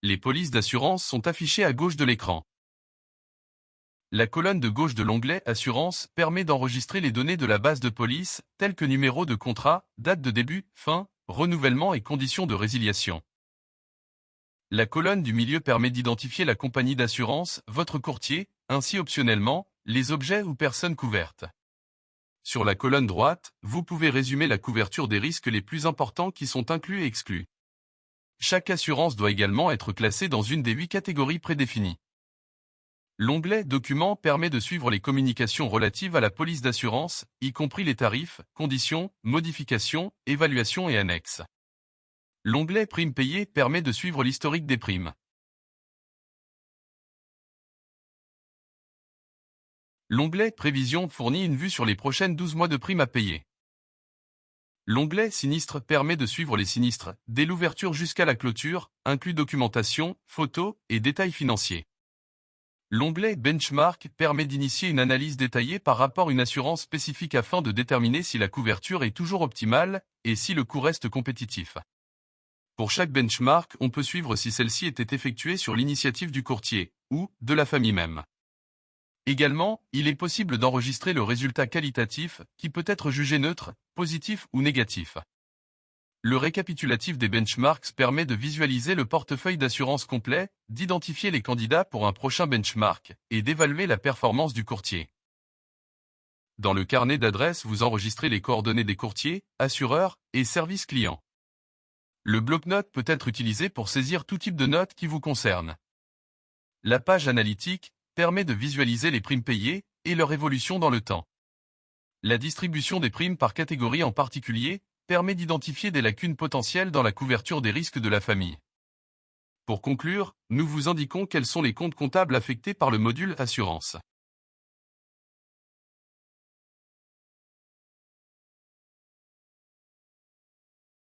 Les polices d'assurance sont affichées à gauche de l'écran. La colonne de gauche de l'onglet Assurance permet d'enregistrer les données de la base de police, telles que numéro de contrat, date de début, fin, renouvellement et conditions de résiliation. La colonne du milieu permet d'identifier la compagnie d'assurance, votre courtier, ainsi optionnellement, les objets ou personnes couvertes. Sur la colonne droite, vous pouvez résumer la couverture des risques les plus importants qui sont inclus et exclus. Chaque assurance doit également être classée dans une des 8 catégories prédéfinies. L'onglet Documents permet de suivre les communications relatives à la police d'assurance, y compris les tarifs, conditions, modifications, évaluations et annexes. L'onglet Primes payées permet de suivre l'historique des primes. L'onglet Prévision fournit une vue sur les prochaines 12 mois de primes à payer. L'onglet Sinistres permet de suivre les sinistres, dès l'ouverture jusqu'à la clôture, inclut documentation, photos et détails financiers. L'onglet Benchmark permet d'initier une analyse détaillée par rapport à une assurance spécifique afin de déterminer si la couverture est toujours optimale et si le coût reste compétitif. Pour chaque benchmark, on peut suivre si celle-ci était effectuée sur l'initiative du courtier ou de la famille même. Également, il est possible d'enregistrer le résultat qualitatif, qui peut être jugé neutre, positif ou négatif. Le récapitulatif des benchmarks permet de visualiser le portefeuille d'assurance complet, d'identifier les candidats pour un prochain benchmark, et d'évaluer la performance du courtier. Dans le carnet d'adresses, vous enregistrez les coordonnées des courtiers, assureurs et services clients. Le bloc-notes peut être utilisé pour saisir tout type de notes qui vous concernent. La page analytique permet de visualiser les primes payées et leur évolution dans le temps. La distribution des primes par catégorie en particulier permet d'identifier des lacunes potentielles dans la couverture des risques de la famille. Pour conclure, nous vous indiquons quels sont les comptes comptables affectés par le module Assurance.